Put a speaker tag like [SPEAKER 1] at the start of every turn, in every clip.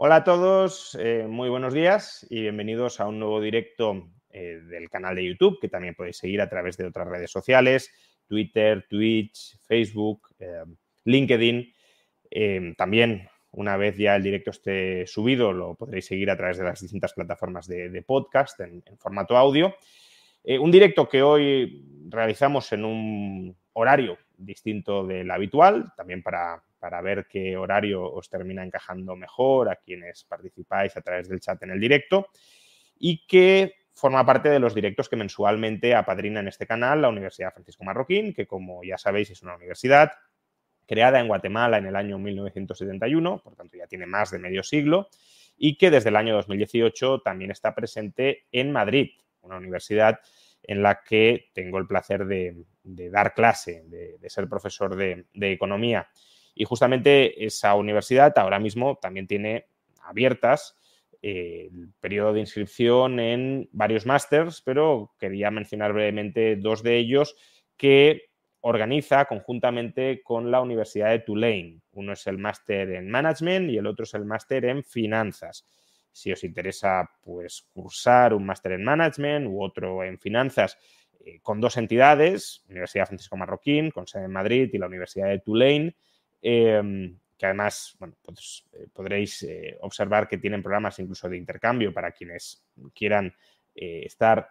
[SPEAKER 1] Hola a todos, muy buenos días y bienvenidos a un nuevo directo del canal de YouTube, que también podéis seguir a través de otras redes sociales, Twitter, Twitch, Facebook, LinkedIn. También, una vez ya el directo esté subido, lo podréis seguir a través de las distintas plataformas de podcast en formato audio. Un directo que hoy realizamos en un horario distinto del habitual, también para ver qué horario os termina encajando mejor a quienes participáis a través del chat en el directo, y que forma parte de los directos que mensualmente apadrina en este canal la Universidad Francisco Marroquín, que, como ya sabéis, es una universidad creada en Guatemala en el año 1971, por tanto ya tiene más de medio siglo, y que desde el año 2018 también está presente en Madrid, una universidad en la que tengo el placer de dar clase, de ser profesor de economía. Y justamente esa universidad ahora mismo también tiene abiertas el periodo de inscripción en varios másters, pero quería mencionar brevemente dos de ellos que organiza conjuntamente con la Universidad de Tulane. Uno es el máster en Management y el otro es el máster en Finanzas. Si os interesa, pues, cursar un máster en Management u otro en Finanzas con dos entidades, Universidad Francisco Marroquín, con sede en Madrid, y la Universidad de Tulane, que además, bueno, pues, podréis observar que tienen programas incluso de intercambio para quienes quieran estar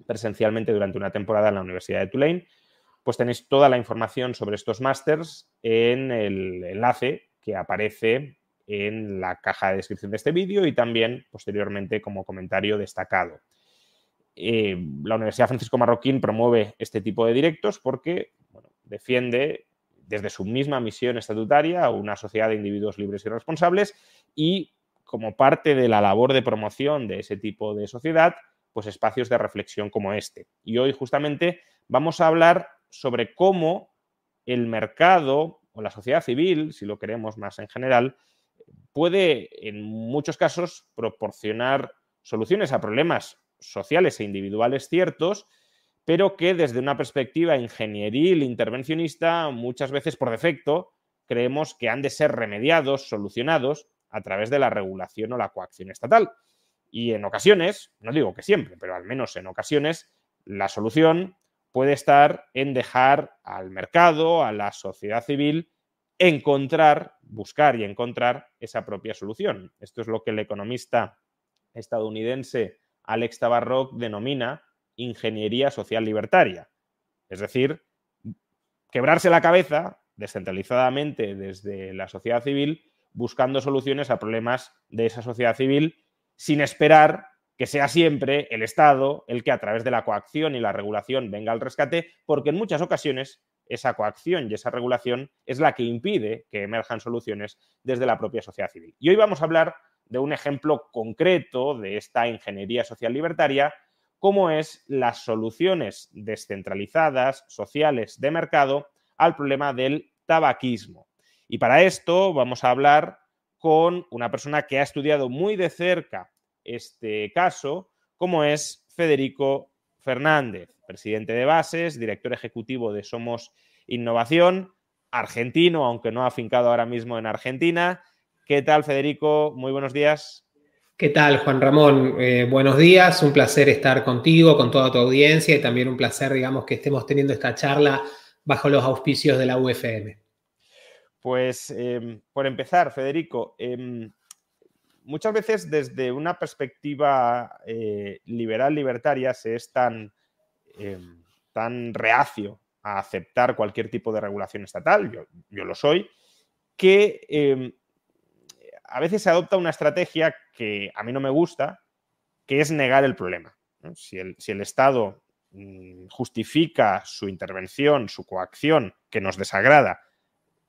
[SPEAKER 1] presencialmente durante una temporada en la Universidad de Tulane. Pues tenéis toda la información sobre estos másters en el enlace que aparece en la caja de descripción de este vídeo y también posteriormente como comentario destacado. La Universidad Francisco Marroquín promueve este tipo de directos porque, bueno, defiende desde su misma misión estatutaria una sociedad de individuos libres y responsables, y como parte de la labor de promoción de ese tipo de sociedad, pues espacios de reflexión como este. Y hoy justamente vamos a hablar sobre cómo el mercado o la sociedad civil, si lo queremos más en general, puede en muchos casos proporcionar soluciones a problemas sociales e individuales ciertos, pero que desde una perspectiva ingenieril, intervencionista, muchas veces por defecto creemos que han de ser remediados, solucionados a través de la regulación o la coacción estatal. Y en ocasiones, no digo que siempre, pero al menos en ocasiones, la solución puede estar en dejar al mercado, a la sociedad civil, buscar y encontrar esa propia solución. Esto es lo que el economista estadounidense Alex Tabarrok denomina ingeniería social libertaria. Es decir, quebrarse la cabeza descentralizadamente desde la sociedad civil, buscando soluciones a problemas de esa sociedad civil, sin esperar que sea siempre el Estado el que, a través de la coacción y la regulación, venga al rescate, porque en muchas ocasiones esa coacción y esa regulación es la que impide que emerjan soluciones desde la propia sociedad civil. Y hoy vamos a hablar de un ejemplo concreto de esta ingeniería social libertaria, como es las soluciones descentralizadas, sociales, de mercado al problema del tabaquismo. Y para esto vamos a hablar con una persona que ha estudiado muy de cerca este caso, como es Federico Fernández, presidente de Bases, director ejecutivo de Somos Innovación, argentino, aunque no afincado ahora mismo en Argentina. ¿Qué tal, Federico? Muy buenos días.
[SPEAKER 2] ¿Qué tal, Juan Ramón? Buenos días, un placer estar contigo, con toda tu audiencia, y también un placer, digamos, que estemos teniendo esta charla bajo los auspicios de la UFM.
[SPEAKER 1] Pues por empezar, Federico, muchas veces desde una perspectiva liberal, libertaria, se es tan reacio a aceptar cualquier tipo de regulación estatal, yo lo soy, que a veces se adopta una estrategia que a mí no me gusta, que es negar el problema, ¿no? Si el Estado justifica su intervención, su coacción, que nos desagrada,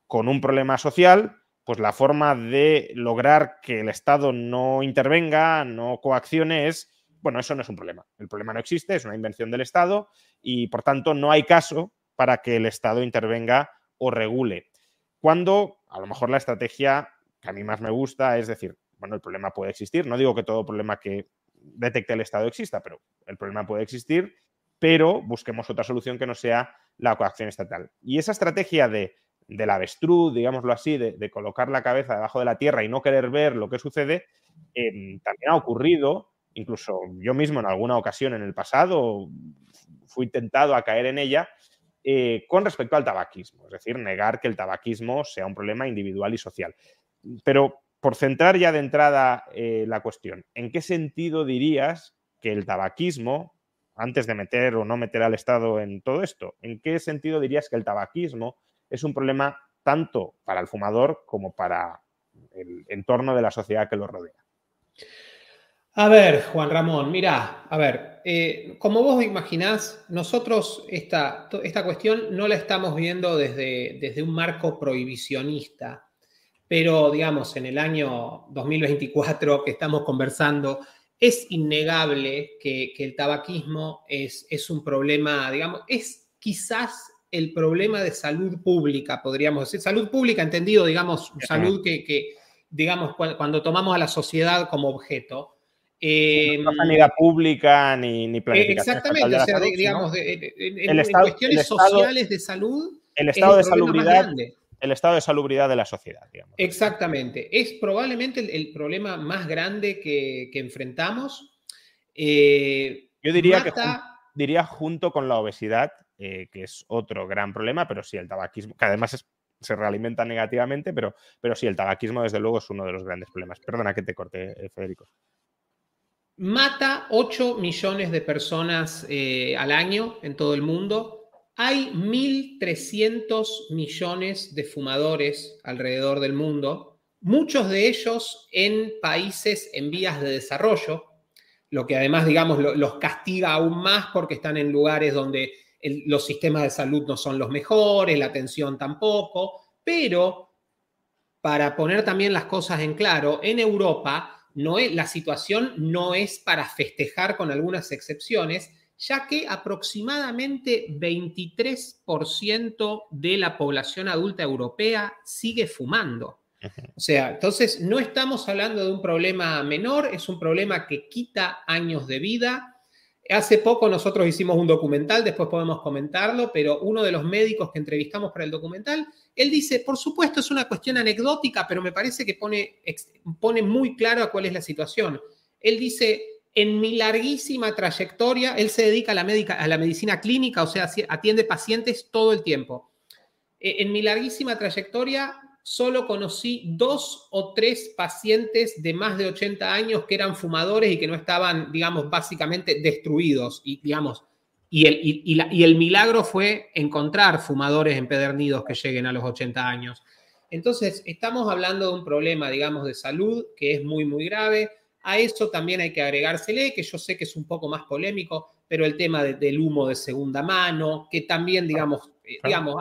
[SPEAKER 1] con un problema social, pues la forma de lograr que el Estado no intervenga, no coaccione, es, bueno, eso no es un problema. El problema no existe, es una invención del Estado y, por tanto, no hay caso para que el Estado intervenga o regule. Cuando, a lo mejor, la estrategia que a mí más me gusta es decir, bueno, el problema puede existir. No digo que todo problema que detecte el Estado exista, pero el problema puede existir, pero busquemos otra solución que no sea la coacción estatal. Y esa estrategia de del avestruz, digámoslo así, de colocar la cabeza debajo de la tierra y no querer ver lo que sucede, también ha ocurrido, incluso yo mismo en alguna ocasión en el pasado fui tentado a caer en ella, con respecto al tabaquismo, es decir, negar que el tabaquismo sea un problema individual y social. Pero por centrar ya de entrada la cuestión, ¿en qué sentido dirías que el tabaquismo, antes de meter o no meter al Estado en todo esto, ¿en qué sentido dirías que el tabaquismo es un problema tanto para el fumador como para el entorno de la sociedad que lo rodea?
[SPEAKER 2] A ver, Juan Ramón, mirá, a ver, como vos imaginás, nosotros esta cuestión no la estamos viendo desde un marco prohibicionista, pero digamos, en el año 2024 que estamos conversando, es innegable que el tabaquismo es un problema, digamos, es quizás el problema de salud pública, podríamos decir, salud pública entendido, digamos, salud que digamos, cuando tomamos a la sociedad como objeto.
[SPEAKER 1] No sanidad pública ni planificación estatal
[SPEAKER 2] Exactamente,
[SPEAKER 1] de
[SPEAKER 2] o
[SPEAKER 1] la
[SPEAKER 2] sea,
[SPEAKER 1] salud, sino
[SPEAKER 2] digamos,
[SPEAKER 1] el
[SPEAKER 2] en
[SPEAKER 1] estado,
[SPEAKER 2] cuestiones sociales de salud
[SPEAKER 1] el
[SPEAKER 2] es el
[SPEAKER 1] estado de
[SPEAKER 2] problema más
[SPEAKER 1] salubridad,
[SPEAKER 2] grande.
[SPEAKER 1] el estado de salubridad de la sociedad, digamos.
[SPEAKER 2] Exactamente, es probablemente el problema más grande que enfrentamos.
[SPEAKER 1] Yo diría que
[SPEAKER 2] Mata,
[SPEAKER 1] diría junto con la obesidad, que es otro gran problema, pero sí el tabaquismo, que además se realimenta negativamente, pero sí el tabaquismo desde luego es uno de los grandes problemas. Perdona que te corte, Federico.
[SPEAKER 2] mata 8 millones de personas al año en todo el mundo. Hay 1.300 millones de fumadores alrededor del mundo, muchos de ellos en países en vías de desarrollo, lo que además, digamos, los castiga aún más porque están en lugares donde los sistemas de salud no son los mejores, la atención tampoco, pero para poner también las cosas en claro, en Europa la situación no es para festejar con algunas excepciones, ya que aproximadamente 23% de la población adulta europea sigue fumando. O sea, entonces no estamos hablando de un problema menor, es un problema que quita años de vida. Hace poco nosotros hicimos un documental, después podemos comentarlo, pero uno de los médicos que entrevistamos para el documental, él dice, por supuesto es una cuestión anecdótica, pero me parece que pone muy claro cuál es la situación. Él dice, en mi larguísima trayectoria, él se dedica a la medicina clínica, o sea, atiende pacientes todo el tiempo. En mi larguísima trayectoria, solo conocí 2 o 3 pacientes de más de 80 años que eran fumadores y que no estaban, digamos, básicamente destruidos. Y, digamos, y el milagro fue encontrar fumadores empedernidos que lleguen a los 80 años. Entonces, estamos hablando de un problema, digamos, de salud que es muy, muy grave. A eso también hay que agregársele, que yo sé que es un poco más polémico, pero el tema del humo de segunda mano, que también, digamos,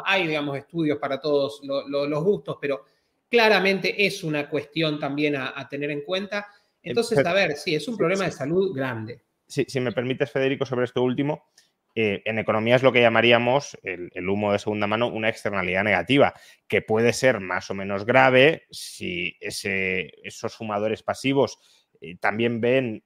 [SPEAKER 2] hay, digamos, estudios para todos los gustos, pero claramente es una cuestión también a tener en cuenta. Entonces, a ver, sí, es un problema de salud grande.
[SPEAKER 1] Si me permites, Federico, sobre esto último, en economía es lo que llamaríamos el humo de segunda mano una externalidad negativa, que puede ser más o menos grave si esos fumadores pasivos también ven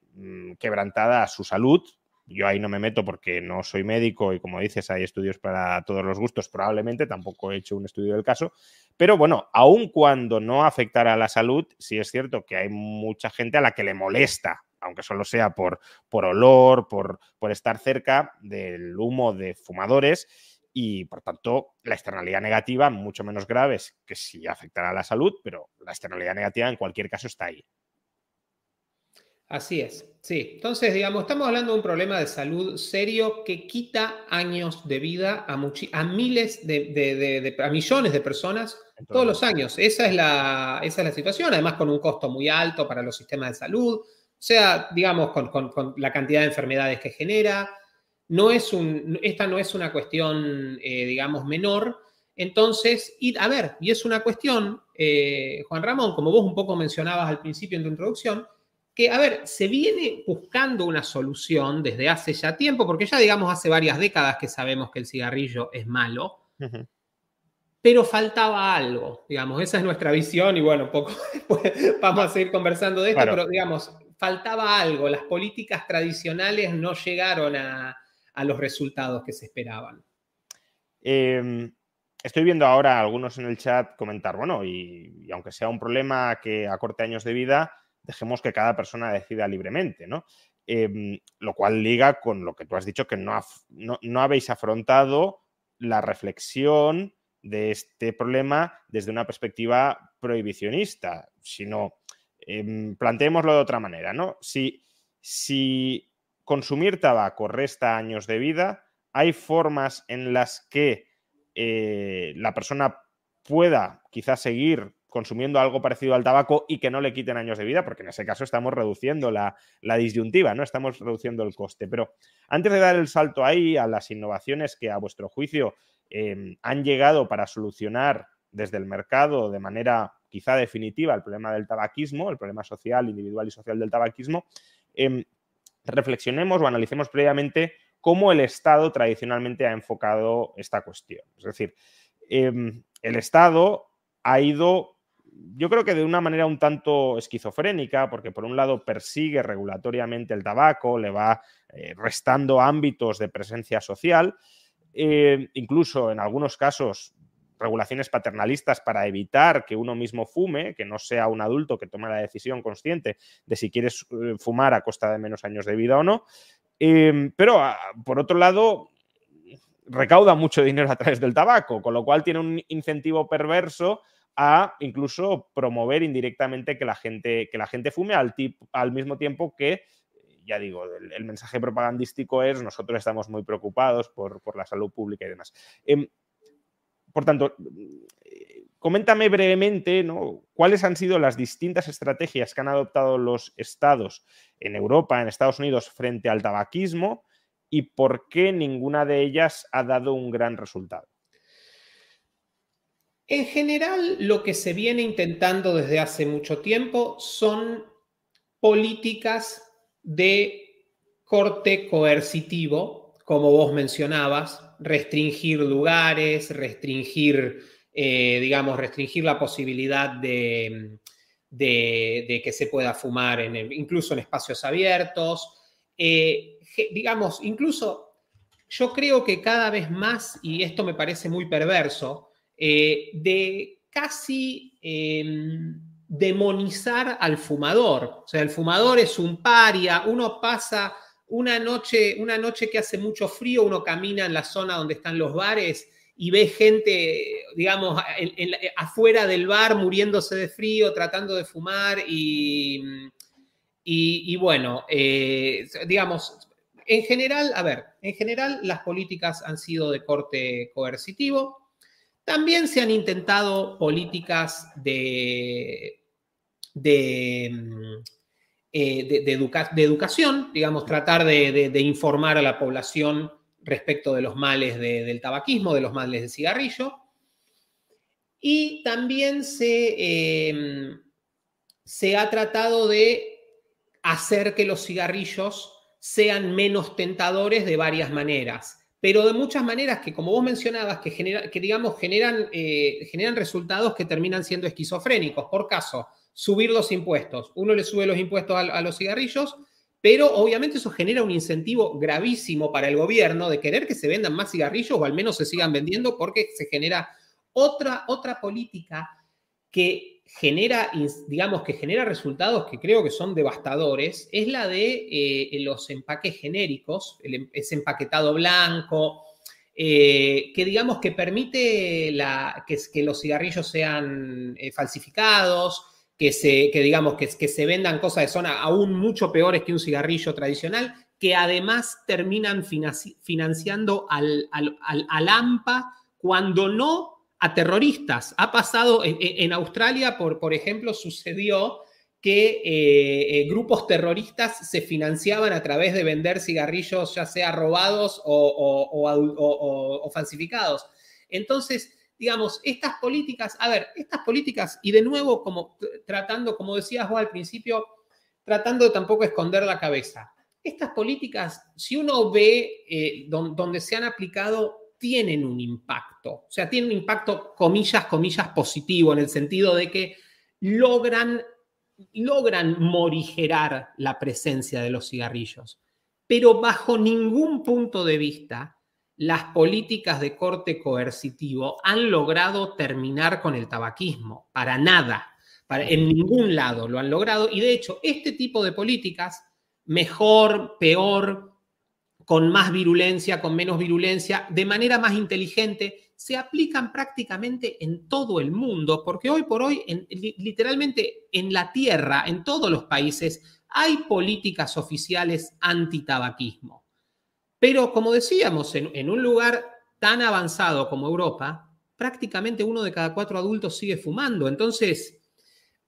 [SPEAKER 1] quebrantada su salud. Yo ahí no me meto porque no soy médico y, como dices, hay estudios para todos los gustos, probablemente, tampoco he hecho un estudio del caso, pero bueno, aun cuando no afectara a la salud, sí es cierto que hay mucha gente a la que le molesta, aunque solo sea por olor, por estar cerca del humo de fumadores y, por tanto, la externalidad negativa mucho menos grave es que sí afectará a la salud, pero la externalidad negativa en cualquier caso está ahí.
[SPEAKER 2] Así es, sí. Entonces, digamos, estamos hablando de un problema de salud serio que quita años de vida a miles a millones de personas todos los años. Esa es la situación, además con un costo muy alto para los sistemas de salud, o sea, digamos, con la cantidad de enfermedades que genera. Esta no es una cuestión, digamos, menor. Entonces, y es una cuestión, Juan Ramón, como vos un poco mencionabas al principio en tu introducción, que, a ver, se viene buscando una solución desde hace ya tiempo, porque ya, digamos, hace varias décadas que sabemos que el cigarrillo es malo, pero faltaba algo, digamos, esa es nuestra visión y bueno, poco después vamos a seguir conversando de esto, pero digamos, faltaba algo, las políticas tradicionales no llegaron a los resultados que se esperaban.
[SPEAKER 1] estoy viendo ahora a algunos en el chat comentar, bueno, y aunque sea un problema que acorte años de vida, dejemos que cada persona decida libremente, ¿no? Lo cual liga con lo que tú has dicho, que no habéis afrontado la reflexión de este problema desde una perspectiva prohibicionista, sino planteémoslo de otra manera, ¿no? Si consumir tabaco resta años de vida, hay formas en las que la persona pueda quizás seguir consumiendo algo parecido al tabaco y que no le quiten años de vida, porque en ese caso estamos reduciendo la disyuntiva, ¿no? Estamos reduciendo el coste. Pero antes de dar el salto ahí a las innovaciones que a vuestro juicio han llegado para solucionar desde el mercado de manera quizá definitiva el problema del tabaquismo, el problema social, individual y social del tabaquismo, reflexionemos o analicemos previamente cómo el Estado tradicionalmente ha enfocado esta cuestión. Es decir, el Estado ha ido, yo creo que de una manera un tanto esquizofrénica, porque por un lado persigue regulatoriamente el tabaco, le va restando ámbitos de presencia social, incluso en algunos casos regulaciones paternalistas para evitar que uno mismo fume, que no sea un adulto que tome la decisión consciente de si quieres fumar a costa de menos años de vida o no. Pero, por otro lado, recauda mucho dinero a través del tabaco, con lo cual tiene un incentivo perverso a incluso promover indirectamente que la gente fume al mismo tiempo que, ya digo, el mensaje propagandístico es nosotros estamos muy preocupados por la salud pública y demás. Por tanto, coméntame brevemente, ¿no?, cuáles han sido las distintas estrategias que han adoptado los estados en Europa, en Estados Unidos, frente al tabaquismo y por qué ninguna de ellas ha dado un gran resultado.
[SPEAKER 2] En general, lo que se viene intentando desde hace mucho tiempo son políticas de corte coercitivo, como vos mencionabas, restringir lugares, restringir la posibilidad de que se pueda fumar incluso en espacios abiertos. Incluso yo creo que cada vez más, y esto me parece muy perverso, de casi demonizar al fumador. O sea, el fumador es un paria, uno pasa una noche que hace mucho frío, uno camina en la zona donde están los bares y ve gente, digamos, afuera del bar muriéndose de frío, tratando de fumar y bueno, digamos, en general las políticas han sido de corte coercitivo. También se han intentado políticas de educación, digamos, tratar de informar a la población respecto de los males del tabaquismo, de los males del cigarrillo. Y también se ha tratado de hacer que los cigarrillos sean menos tentadores de varias maneras, pero de muchas maneras que, como vos mencionabas, que generan resultados que terminan siendo esquizofrénicos. Por caso, subir los impuestos. Uno le sube los impuestos a los cigarrillos, pero obviamente eso genera un incentivo gravísimo para el gobierno de querer que se vendan más cigarrillos o al menos se sigan vendiendo, porque se genera otra política que genera resultados que creo que son devastadores, es la de los empaques genéricos, ese empaquetado blanco, que digamos que permite que los cigarrillos sean falsificados, que se vendan cosas que son aún mucho peores que un cigarrillo tradicional, que además terminan financiando al AMPA cuando no a terroristas. Ha pasado en Australia, por ejemplo, sucedió que grupos terroristas se financiaban a través de vender cigarrillos, ya sea robados o falsificados. Entonces, digamos, estas políticas, y de nuevo, como decías vos al principio, tratando de tampoco esconder la cabeza. Estas políticas, si uno ve donde se han aplicado, tienen un impacto. O sea, tienen un impacto, comillas, positivo, en el sentido de que logran morigerar la presencia de los cigarrillos. Pero bajo ningún punto de vista las políticas de corte coercitivo han logrado terminar con el tabaquismo. Para nada. En ningún lado lo han logrado. Y de hecho, este tipo de políticas, mejor, peor, con más virulencia, con menos virulencia, de manera más inteligente, se aplican prácticamente en todo el mundo, porque hoy por hoy, literalmente en la Tierra, en todos los países, hay políticas oficiales antitabaquismo. Pero como decíamos, en un lugar tan avanzado como Europa, prácticamente 1 de cada 4 adultos sigue fumando. Entonces,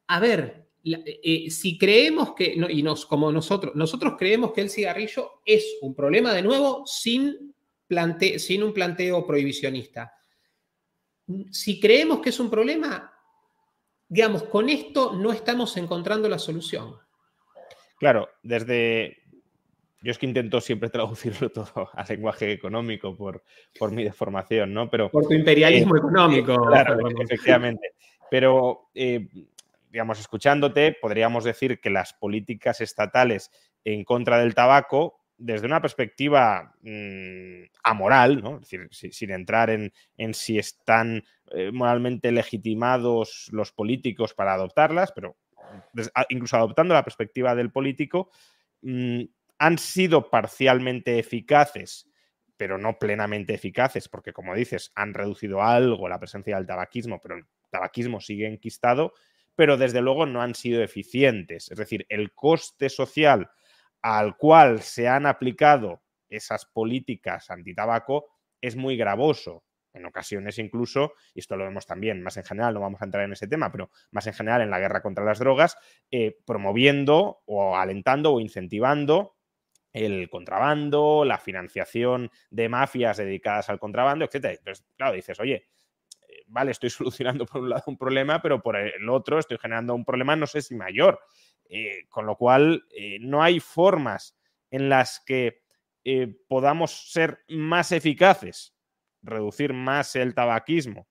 [SPEAKER 2] a ver, si creemos que, como nosotros creemos que el cigarrillo es un problema, de nuevo, sin un planteo prohibicionista. Si creemos que es un problema, digamos, con esto no estamos encontrando la solución.
[SPEAKER 1] Claro, yo es que intento siempre traducirlo todo a lenguaje económico por mi deformación, ¿no? Pero,
[SPEAKER 2] por tu imperialismo económico.
[SPEAKER 1] Claro, efectivamente. Pero, digamos, escuchándote, podríamos decir que las políticas estatales en contra del tabaco, desde una perspectiva amoral, ¿no? Es decir, sin entrar en si están moralmente legitimados los políticos para adoptarlas, pero incluso adoptando la perspectiva del político, han sido parcialmente eficaces, pero no plenamente eficaces, porque, como dices, han reducido algo la presencia del tabaquismo, pero el tabaquismo sigue enquistado, pero desde luego no han sido eficientes. Es decir, el coste social al cual se han aplicado esas políticas antitabaco es muy gravoso. En ocasiones incluso, y esto lo vemos también más en general, no vamos a entrar en ese tema, pero más en general en la guerra contra las drogas, promoviendo o alentando o incentivando el contrabando, la financiación de mafias dedicadas al contrabando, etc. Entonces, claro, dices, oye, vale, estoy solucionando por un lado un problema, pero por el otro estoy generando un problema, no sé si mayor. Con lo cual, no hay formas en las que podamos ser más eficaces, reducir más el tabaquismo,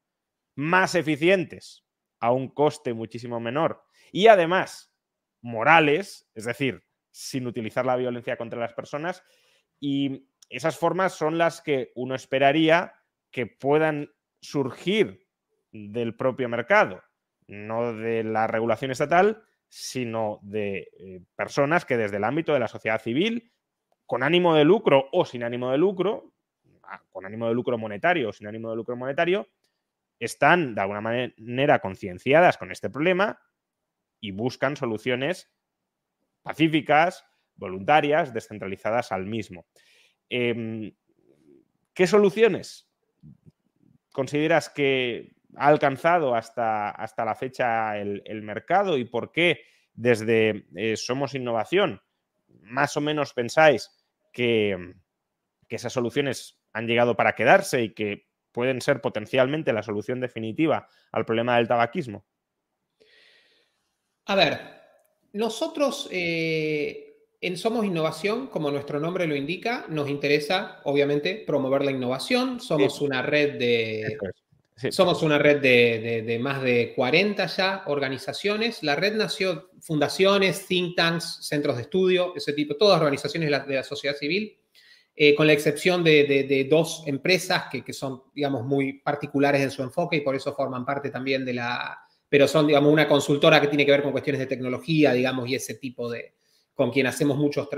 [SPEAKER 1] más eficientes a un coste muchísimo menor y además morales, es decir, sin utilizar la violencia contra las personas, y esas formas son las que uno esperaría que puedan surgir del propio mercado, no de la regulación estatal, sino de personas que desde el ámbito de la sociedad civil, con ánimo de lucro o sin ánimo de lucro, con ánimo de lucro monetario o sin ánimo de lucro monetario, están de alguna manera concienciadas con este problema y buscan soluciones pacíficas, voluntarias, descentralizadas al mismo. ¿Qué soluciones consideras que ha alcanzado hasta la fecha el mercado y por qué desde Somos Innovación más o menos pensáis que esas soluciones han llegado para quedarse y que pueden ser potencialmente la solución definitiva al problema del tabaquismo?
[SPEAKER 2] A ver, nosotros en Somos Innovación, como nuestro nombre lo indica, nos interesa, obviamente, promover la innovación. Somos una red Somos una red de más de 40 ya organizaciones. La red nació, fundaciones, think tanks, centros de estudio, ese tipo, todas organizaciones de la sociedad civil, con la excepción de 2 empresas que son, digamos, muy particulares en su enfoque y por eso forman parte también pero son, digamos, una consultora que tiene que ver con cuestiones de tecnología, digamos, y ese tipo con quien hacemos mucho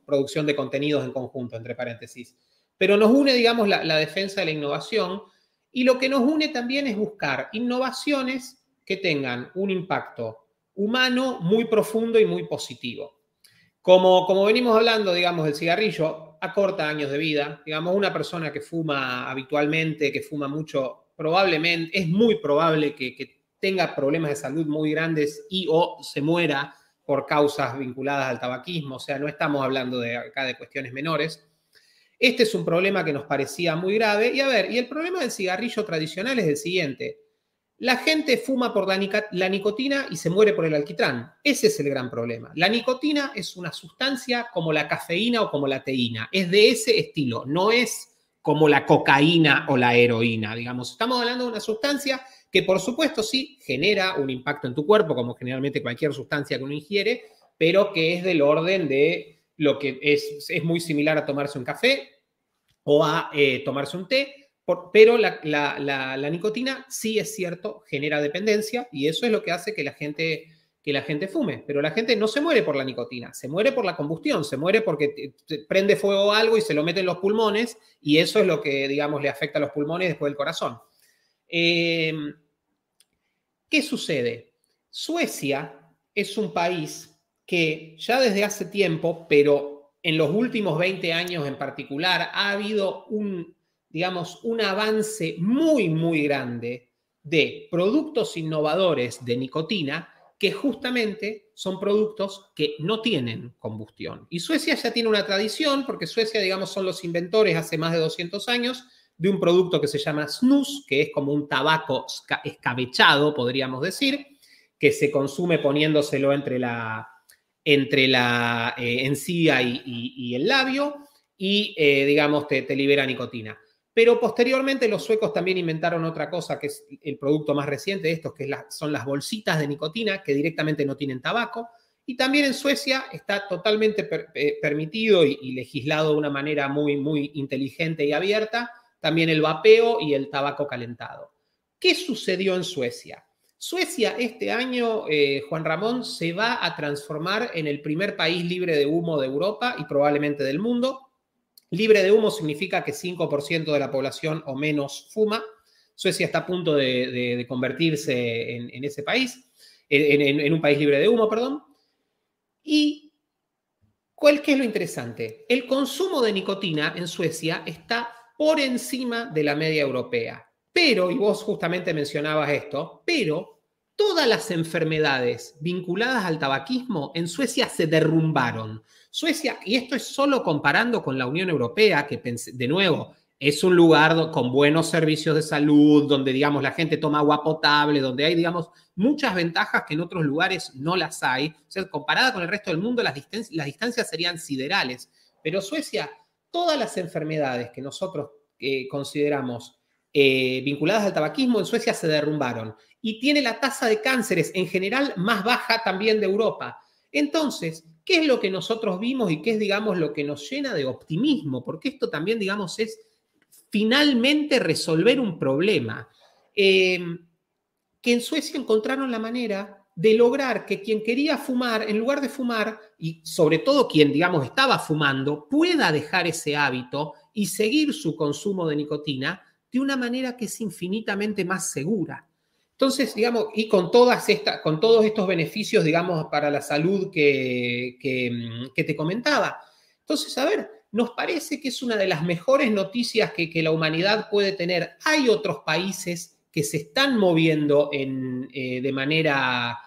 [SPEAKER 2] producción de contenidos en conjunto, entre paréntesis. Pero nos une, digamos, la defensa de la innovación. Y lo que nos une también es buscar innovaciones que tengan un impacto humano muy profundo y muy positivo. Como venimos hablando, digamos, el cigarrillo acorta años de vida. Digamos, una persona que fuma habitualmente, que fuma mucho, probablemente, es muy probable que tenga problemas de salud muy grandes y o se muera por causas vinculadas al tabaquismo. O sea, no estamos hablando acá de cuestiones menores. Este es un problema que nos parecía muy grave. Y a ver, y el problema del cigarrillo tradicional es el siguiente. La gente fuma por la nicotina y se muere por el alquitrán. Ese es el gran problema. La nicotina es una sustancia como la cafeína o como la teína. Es de ese estilo. No es como la cocaína o la heroína, digamos. Estamos hablando de una sustancia que, por supuesto, sí genera un impacto en tu cuerpo, como generalmente cualquier sustancia que uno ingiere, pero que es del orden de lo que es muy similar a tomarse un café o a tomarse un té, pero la nicotina sí es cierto, genera dependencia y eso es lo que hace que la gente fume. Pero la gente no se muere por la nicotina, se muere por la combustión, se muere porque prende fuego algo y se lo mete en los pulmones y eso es lo que, digamos, le afecta a los pulmones y después del corazón. ¿Qué sucede? Suecia es un país que ya desde hace tiempo, pero en los últimos 20 años en particular, ha habido digamos, un avance muy, muy grande de productos innovadores de nicotina que justamente son productos que no tienen combustión. Y Suecia ya tiene una tradición, porque Suecia, digamos, son los inventores hace más de 200 años de un producto que se llama snus, que es como un tabaco escabechado, podríamos decir, que se consume poniéndoselo entre la encía y el labio y, digamos, te libera nicotina. Pero posteriormente los suecos también inventaron otra cosa, que es el producto más reciente de estos, que son las bolsitas de nicotina, que directamente no tienen tabaco. Y también en Suecia está totalmente permitido y legislado de una manera muy, muy inteligente y abierta, también el vapeo y el tabaco calentado. ¿Qué sucedió en Suecia? Suecia este año, Juan Ramón, se va a transformar en el primer país libre de humo de Europa y probablemente del mundo. Libre de humo significa que 5% de la población o menos fuma. Suecia está a punto de convertirse en ese país, en un país libre de humo, perdón. ¿Y qué es lo interesante? El consumo de nicotina en Suecia está por encima de la media europea. Pero, y vos justamente mencionabas esto, pero todas las enfermedades vinculadas al tabaquismo en Suecia se derrumbaron. Suecia, y esto es solo comparando con la Unión Europea, que de nuevo es un lugar con buenos servicios de salud, donde, digamos, la gente toma agua potable, donde hay, digamos, muchas ventajas que en otros lugares no las hay. O sea, comparada con el resto del mundo, las distancias serían siderales. Pero Suecia, todas las enfermedades que nosotros consideramos vinculadas al tabaquismo en Suecia se derrumbaron. Y tiene la tasa de cánceres en general más baja también de Europa. Entonces, ¿qué es lo que nosotros vimos y qué es, digamos, lo que nos llena de optimismo? Porque esto también, digamos, es finalmente resolver un problema. Que en Suecia encontraron la manera de lograr que quien quería fumar, en lugar de fumar, y sobre todo quien, digamos, estaba fumando, pueda dejar ese hábito y seguir su consumo de nicotina de una manera que es infinitamente más segura. Entonces, digamos, y con todos estos beneficios, digamos, para la salud que te comentaba. Entonces, a ver, nos parece que es una de las mejores noticias que la humanidad puede tener. Hay otros países que se están moviendo de manera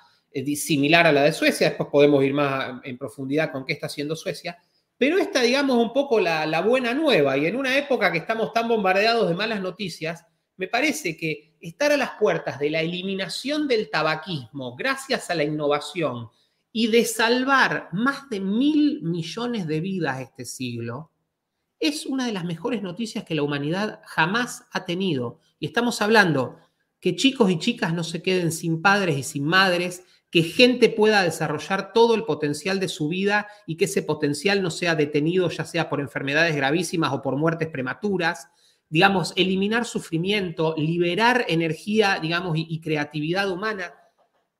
[SPEAKER 2] similar a la de Suecia. Después podemos ir más en profundidad con qué está haciendo Suecia. Pero esta, digamos, un poco la buena nueva. Y en una época que estamos tan bombardeados de malas noticias, me parece que estar a las puertas de la eliminación del tabaquismo gracias a la innovación y de salvar más de 1.000 millones de vidas este siglo, es una de las mejores noticias que la humanidad jamás ha tenido. Y estamos hablando que chicos y chicas no se queden sin padres y sin madres, que gente pueda desarrollar todo el potencial de su vida y que ese potencial no sea detenido, ya sea por enfermedades gravísimas o por muertes prematuras. Digamos, eliminar sufrimiento, liberar energía, digamos, y creatividad humana.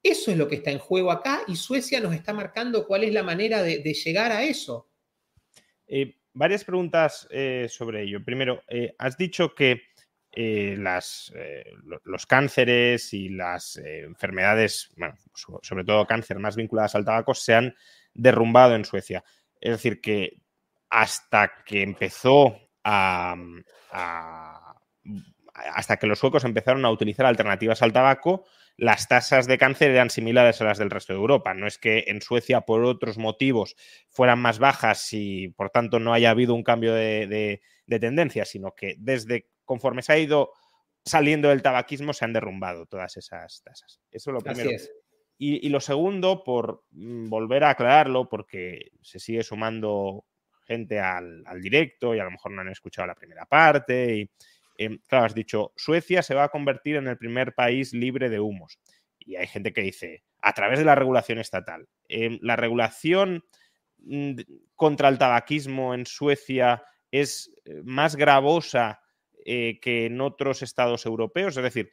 [SPEAKER 2] Eso es lo que está en juego acá y Suecia nos está marcando cuál es la manera de llegar a eso.
[SPEAKER 1] Varias preguntas sobre ello. Primero, has dicho que los cánceres y las enfermedades, bueno, sobre todo cáncer más vinculadas al tabaco, se han derrumbado en Suecia. Es decir, que hasta que hasta que los suecos empezaron a utilizar alternativas al tabaco, las tasas de cáncer eran similares a las del resto de Europa. No es que en Suecia, por otros motivos, fueran más bajas y, por tanto, no haya habido un cambio de tendencia, sino que conforme se ha ido saliendo del tabaquismo, se han derrumbado todas esas tasas. Eso es lo primero.
[SPEAKER 2] Así es.
[SPEAKER 1] Y lo segundo, por volver a aclararlo, porque se sigue sumando gente al directo y a lo mejor no han escuchado la primera parte y... claro, has dicho, Suecia se va a convertir en el primer país libre de humos. Y hay gente que dice, a través de la regulación estatal. La regulación contra el tabaquismo en Suecia es más gravosa que en otros estados europeos? Es decir,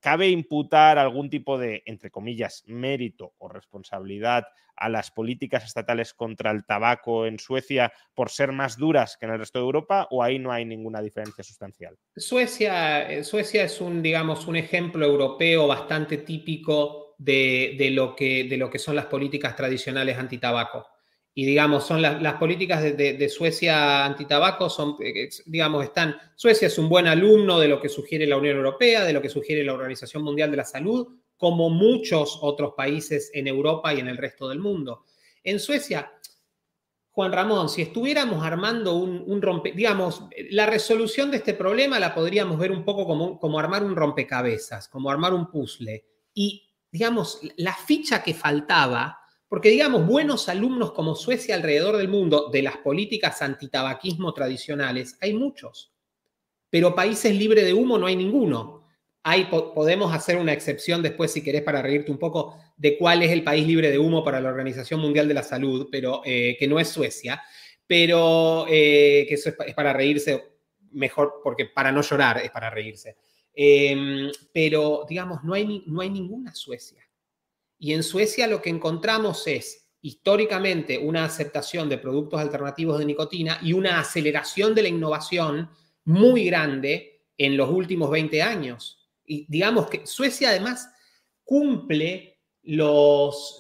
[SPEAKER 1] ¿cabe imputar algún tipo de, entre comillas, mérito o responsabilidad a las políticas estatales contra el tabaco en Suecia por ser más duras que en el resto de Europa, o ahí no hay ninguna diferencia sustancial?
[SPEAKER 2] Suecia es digamos, un ejemplo europeo bastante típico de lo que son las políticas tradicionales antitabaco. Y digamos, son las políticas de Suecia antitabaco, digamos, Suecia es un buen alumno de lo que sugiere la Unión Europea, de lo que sugiere la Organización Mundial de la Salud, como muchos otros países en Europa y en el resto del mundo. En Suecia, Juan Ramón, si estuviéramos armando digamos, la resolución de este problema la podríamos ver un poco como armar un rompecabezas, como armar un puzzle. Y, digamos, la ficha que faltaba, porque, digamos, buenos alumnos como Suecia alrededor del mundo de las políticas antitabaquismo tradicionales, hay muchos. Pero países libres de humo no hay ninguno. Podemos hacer una excepción después, si querés, para reírte un poco de cuál es el país libre de humo para la Organización Mundial de la Salud, pero que no es Suecia, pero que eso es para reírse mejor, porque para no llorar es para reírse. Pero, digamos, no hay ninguna Suecia. Y en Suecia lo que encontramos es, históricamente, una aceptación de productos alternativos de nicotina y una aceleración de la innovación muy grande en los últimos 20 años. Y digamos que Suecia además cumple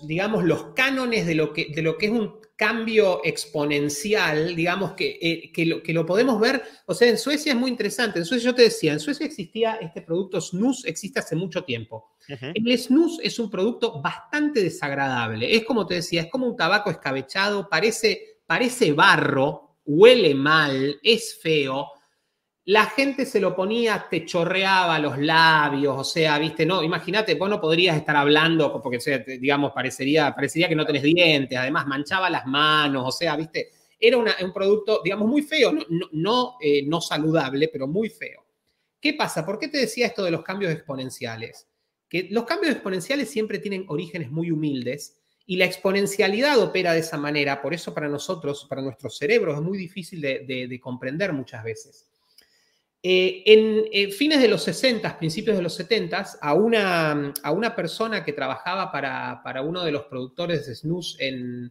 [SPEAKER 2] digamos, los cánones de lo que es un cambio exponencial, digamos, que lo podemos ver. O sea, en Suecia es muy interesante. En Suecia, yo te decía, en Suecia existía este producto snus, existe hace mucho tiempo. El snus es un producto bastante desagradable. Es como te decía, es como un tabaco escabechado, parece barro, huele mal, es feo. La gente se lo ponía, te chorreaba los labios, o sea, viste, no, imagínate, vos no podrías estar hablando, porque, o sea, digamos, parecería que no tenés dientes, además manchaba las manos, o sea, viste, era un producto, digamos, muy feo, no saludable, pero muy feo. ¿Qué pasa? ¿Por qué te decía esto de los cambios exponenciales? Que los cambios exponenciales siempre tienen orígenes muy humildes y la exponencialidad opera de esa manera, por eso para nosotros, para nuestros cerebros, es muy difícil de comprender muchas veces. En fines de los 60, principios de los 70, a una persona que trabajaba para uno de los productores de snus en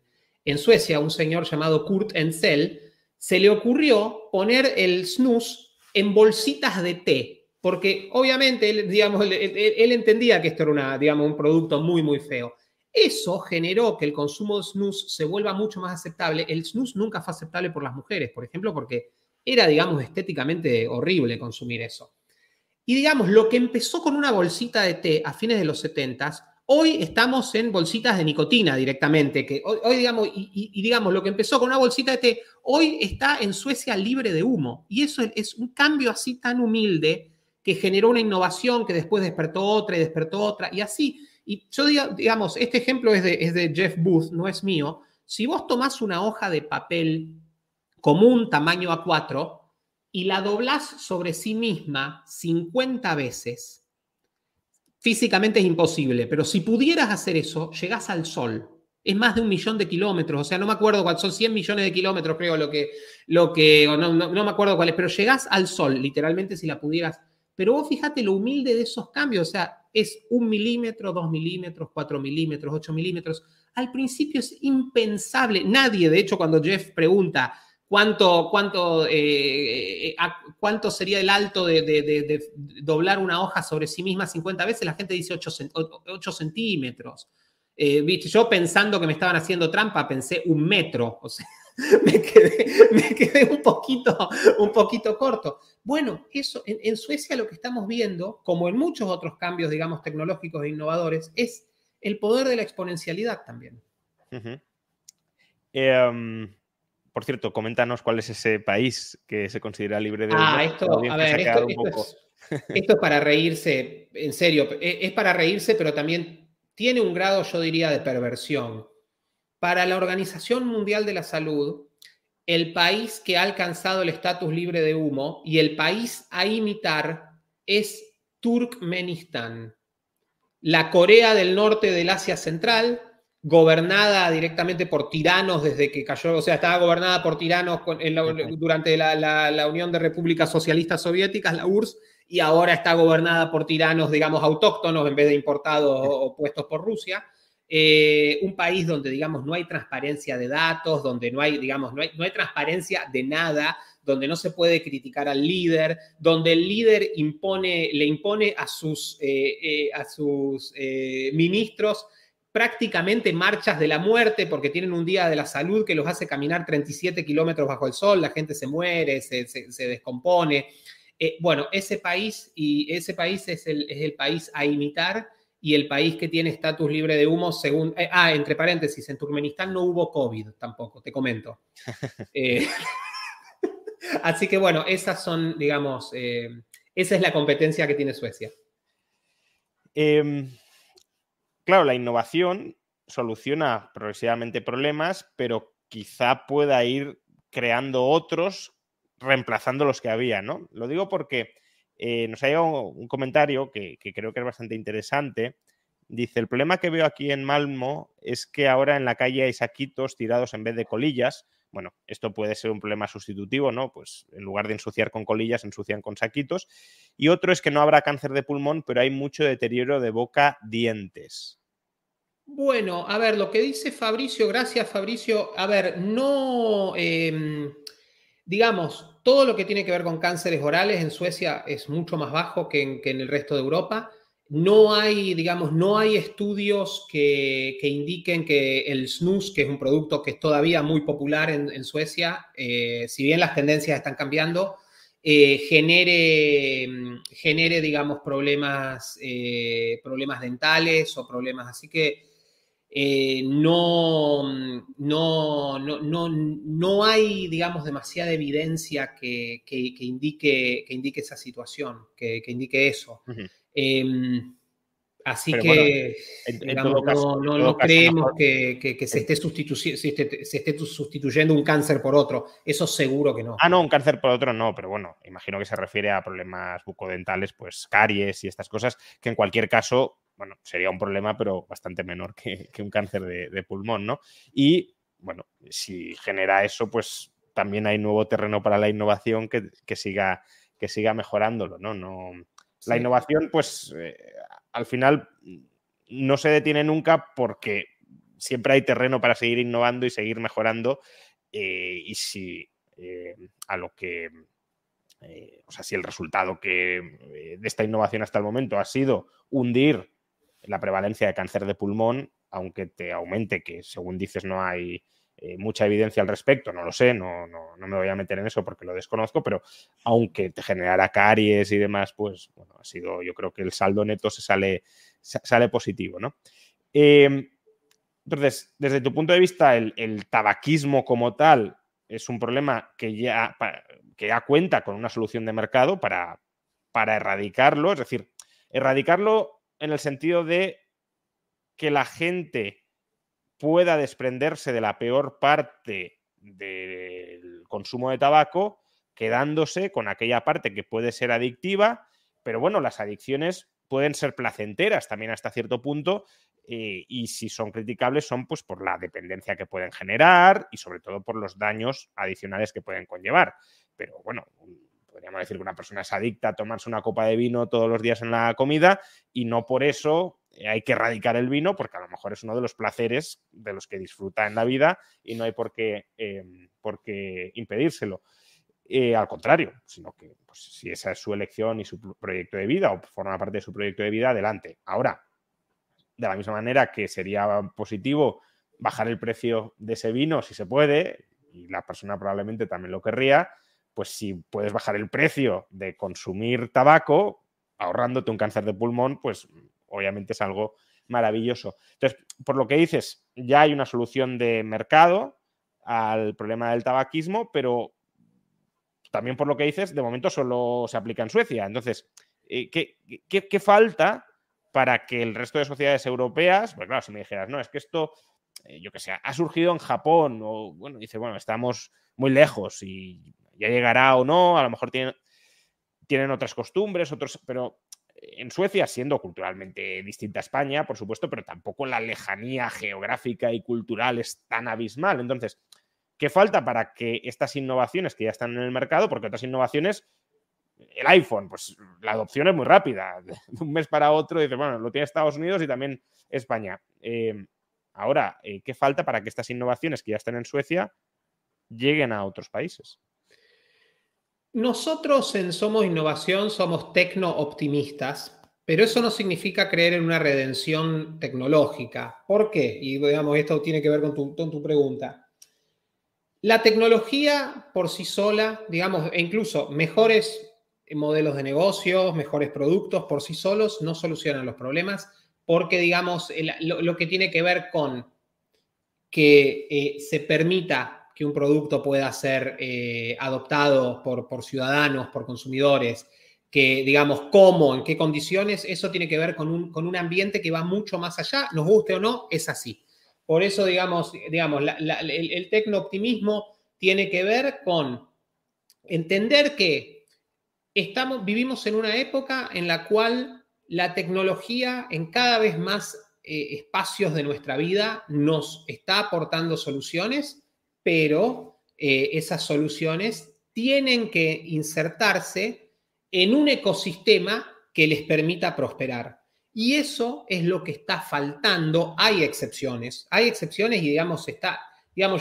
[SPEAKER 2] Suecia, un señor llamado Kurt Ensel, se le ocurrió poner el snus en bolsitas de té, porque obviamente él entendía que esto era un producto muy, muy feo. Eso generó que el consumo de snus se vuelva mucho más aceptable. El snus nunca fue aceptable por las mujeres, por ejemplo, porque era, digamos, estéticamente horrible consumir eso. Y, digamos, lo que empezó con una bolsita de té a fines de los 70, hoy estamos en bolsitas de nicotina directamente. Que hoy digamos, digamos, lo que empezó con una bolsita de té, hoy está en Suecia libre de humo. Y eso es un cambio así tan humilde que generó una innovación que después despertó otra y despertó otra, y así. Y yo digamos, este ejemplo es de Jeff Booth, no es mío. Si vos tomás una hoja de papel común, tamaño A4, y la doblás sobre sí misma 50 veces, físicamente es imposible, pero si pudieras hacer eso, llegás al Sol. Es más de 1 millón de kilómetros, o sea, no me acuerdo cuál, son 100 millones de kilómetros, creo, no me acuerdo cuál es, pero llegás al Sol, literalmente, si la pudieras. Pero vos fíjate lo humilde de esos cambios, o sea, es 1 milímetro, 2 milímetros, 4 milímetros, 8 milímetros. Al principio es impensable. Nadie, de hecho, cuando Jeff pregunta ¿cuánto sería el alto de doblar una hoja sobre sí misma 50 veces? La gente dice 8 centímetros. ¿Viste? Yo pensando que me estaban haciendo trampa, pensé 1 metro. O sea, me quedé un poquito corto. Bueno, eso en Suecia lo que estamos viendo, como en muchos otros cambios, digamos, tecnológicos e innovadores, es el poder de la exponencialidad también.
[SPEAKER 1] Por cierto, coméntanos cuál es ese país que se considera libre de humo.
[SPEAKER 2] Esto es para reírse, en serio, es para reírse, pero también tiene un grado, yo diría, de perversión. Para la Organización Mundial de la Salud, el país que ha alcanzado el estatus libre de humo y el país a imitar es Turkmenistán, la Corea del Norte del Asia Central, gobernada directamente por tiranos desde que cayó, o sea, estaba gobernada por tiranos durante la Unión de Repúblicas Socialistas Soviéticas, la URSS, y ahora está gobernada por tiranos, digamos, autóctonos en vez de importados o puestos por Rusia. Un país donde, digamos, no hay transparencia de datos, donde no hay, digamos, no hay transparencia de nada, donde no se puede criticar al líder, donde el líder le impone a sus ministros prácticamente marchas de la muerte porque tienen un día de la salud que los hace caminar 37 kilómetros bajo el sol, la gente se muere, se descompone. Bueno, ese país es el país a imitar y el país que tiene estatus libre de humo según... entre paréntesis, en Turkmenistán no hubo COVID tampoco, te comento. Así que bueno, esas son, digamos, esa es la competencia que tiene Suecia.
[SPEAKER 1] Claro, la innovación soluciona progresivamente problemas, pero quizá pueda ir creando otros reemplazando los que había, ¿no? Lo digo porque nos ha llegado un comentario que creo que es bastante interesante. Dice, el problema que veo aquí en Malmo es que ahora en la calle hay saquitos tirados en vez de colillas. Bueno, esto puede ser un problema sustitutivo, ¿no? Pues en lugar de ensuciar con colillas, ensucian con saquitos. Y otro es que no habrá cáncer de pulmón, pero hay mucho deterioro de boca, dientes.
[SPEAKER 2] Bueno, a ver, lo que dice Fabricio, gracias Fabricio. A ver, no, digamos, todo lo que tiene que ver con cánceres orales en Suecia es mucho más bajo que en el resto de Europa. No hay, digamos, no hay estudios que indiquen que el snus, que es un producto que es todavía muy popular en Suecia, si bien las tendencias están cambiando, genere, digamos, problemas dentales o problemas. Así que no hay, digamos, demasiada evidencia que indique esa situación, que indique eso.
[SPEAKER 1] Uh-huh.
[SPEAKER 2] Así
[SPEAKER 1] pero
[SPEAKER 2] que,
[SPEAKER 1] bueno,
[SPEAKER 2] digamos, no creemos que se esté sustituyendo un cáncer por otro. Eso seguro que no.
[SPEAKER 1] No, un cáncer por otro no, pero bueno, imagino que se refiere a problemas bucodentales, pues caries y estas cosas, que en cualquier caso, bueno, sería un problema, pero bastante menor que un cáncer de pulmón, ¿no? Y, bueno, si genera eso, pues también hay nuevo terreno para la innovación que siga mejorándolo, ¿no? Sí. La innovación, pues, al final no se detiene nunca porque siempre hay terreno para seguir innovando y seguir mejorando y si a lo que... o sea, si el resultado de esta innovación hasta el momento ha sido hundir la prevalencia de cáncer de pulmón, aunque te aumente, que según dices no hay mucha evidencia al respecto, no lo sé, no me voy a meter en eso porque lo desconozco, pero aunque te generara caries y demás, pues bueno, ha sido, yo creo que el saldo neto sale positivo, ¿no? Entonces, desde tu punto de vista, el tabaquismo como tal es un problema que ya cuenta con una solución de mercado para erradicarlo, es decir, erradicarlo en el sentido de que la gente pueda desprenderse de la peor parte del consumo de tabaco, quedándose con aquella parte que puede ser adictiva, pero bueno, las adicciones pueden ser placenteras también hasta cierto punto y si son criticables son pues por la dependencia que pueden generar y sobre todo por los daños adicionales que pueden conllevar. Pero bueno, podríamos decir que una persona es adicta a tomarse una copa de vino todos los días en la comida y no por eso hay que erradicar el vino porque a lo mejor es uno de los placeres de los que disfruta en la vida y no hay por qué impedírselo. Al contrario, sino que pues, si esa es su elección y su proyecto de vida o forma parte de su proyecto de vida, adelante. Ahora, de la misma manera que sería positivo bajar el precio de ese vino si se puede, y la persona probablemente también lo querría, pues si puedes bajar el precio de consumir tabaco, ahorrándote un cáncer de pulmón, pues obviamente es algo maravilloso. Entonces, por lo que dices, ya hay una solución de mercado al problema del tabaquismo, pero también por lo que dices, de momento solo se aplica en Suecia. Entonces, ¿qué falta para que el resto de sociedades europeas, pues claro, si me dijeras, no, es que esto, yo qué sé, ha surgido en Japón, o bueno, dice, bueno, estamos muy lejos y ya llegará o no, a lo mejor tienen otras costumbres, pero en Suecia, siendo culturalmente distinta a España, por supuesto, pero tampoco la lejanía geográfica y cultural es tan abismal. Entonces, ¿qué falta para que estas innovaciones que ya están en el mercado, porque otras innovaciones, el iPhone, pues la adopción es muy rápida, de un mes para otro, dice, bueno, lo tiene Estados Unidos y también España. Ahora, ¿qué falta para que estas innovaciones que ya están en Suecia lleguen a otros países?
[SPEAKER 2] Nosotros en Somos Innovación somos tecno-optimistas, pero eso no significa creer en una redención tecnológica. ¿Por qué? Y digamos, esto tiene que ver con tu pregunta. La tecnología por sí sola, digamos, e incluso mejores modelos de negocios, mejores productos por sí solos no solucionan los problemas porque, digamos, lo que tiene que ver con que se permita que un producto pueda ser adoptado por ciudadanos, por consumidores, que digamos cómo, en qué condiciones, eso tiene que ver con un ambiente que va mucho más allá, nos guste o no, es así. Por eso, digamos el tecno-optimismo tiene que ver con entender que vivimos en una época en la cual la tecnología en cada vez más espacios de nuestra vida nos está aportando soluciones, pero esas soluciones tienen que insertarse en un ecosistema que les permita prosperar. Y eso es lo que está faltando. Hay excepciones y digamos,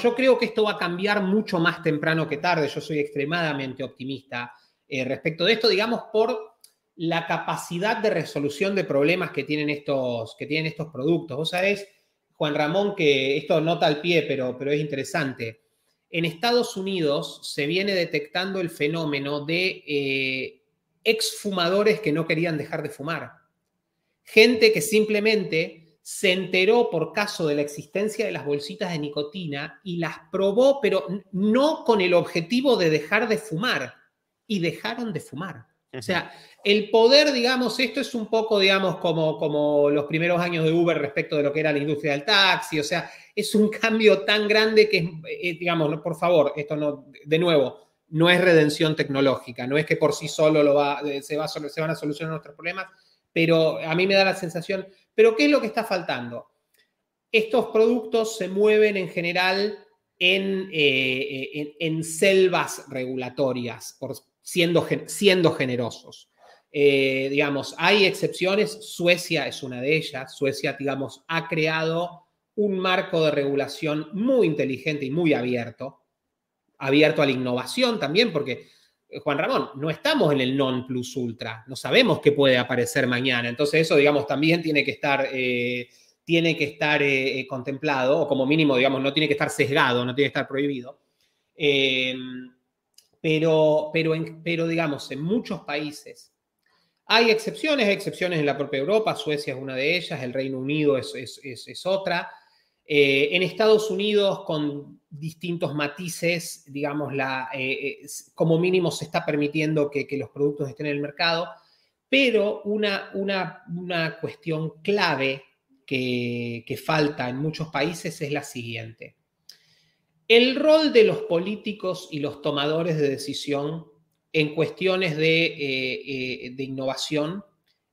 [SPEAKER 2] yo creo que esto va a cambiar mucho más temprano que tarde. Yo soy extremadamente optimista respecto de esto, digamos, por la capacidad de resolución de problemas que tienen estos productos. Vos sabés, Juan Ramón, que esto nota al pie, pero es interesante. En Estados Unidos se viene detectando el fenómeno de exfumadores que no querían dejar de fumar. Gente que simplemente se enteró por caso de la existencia de las bolsitas de nicotina y las probó, pero no con el objetivo de dejar de fumar. Y dejaron de fumar. O sea, el poder, digamos, esto es un poco, digamos, como los primeros años de Uber respecto de lo que era la industria del taxi. O sea, es un cambio tan grande que, digamos, no, por favor, esto no, de nuevo, no es redención tecnológica, no es que por sí solo se van a solucionar nuestros problemas, pero a mí me da la sensación, ¿pero qué es lo que está faltando? Estos productos se mueven en general en selvas regulatorias, siendo generosos. Digamos, hay excepciones, Suecia es una de ellas. Suecia, digamos, ha creado un marco de regulación muy inteligente y muy abierto a la innovación también, porque, Juan Ramón, no estamos en el non plus ultra, no sabemos qué puede aparecer mañana, entonces eso, digamos, también tiene que estar contemplado, o como mínimo, digamos, no tiene que estar sesgado, no tiene que estar prohibido. Pero, digamos, en muchos países hay excepciones en la propia Europa, Suecia es una de ellas, el Reino Unido es otra. En Estados Unidos, con distintos matices, digamos, como mínimo se está permitiendo que los productos estén en el mercado, pero una cuestión clave que falta en muchos países es la siguiente. El rol de los políticos y los tomadores de decisión en cuestiones de innovación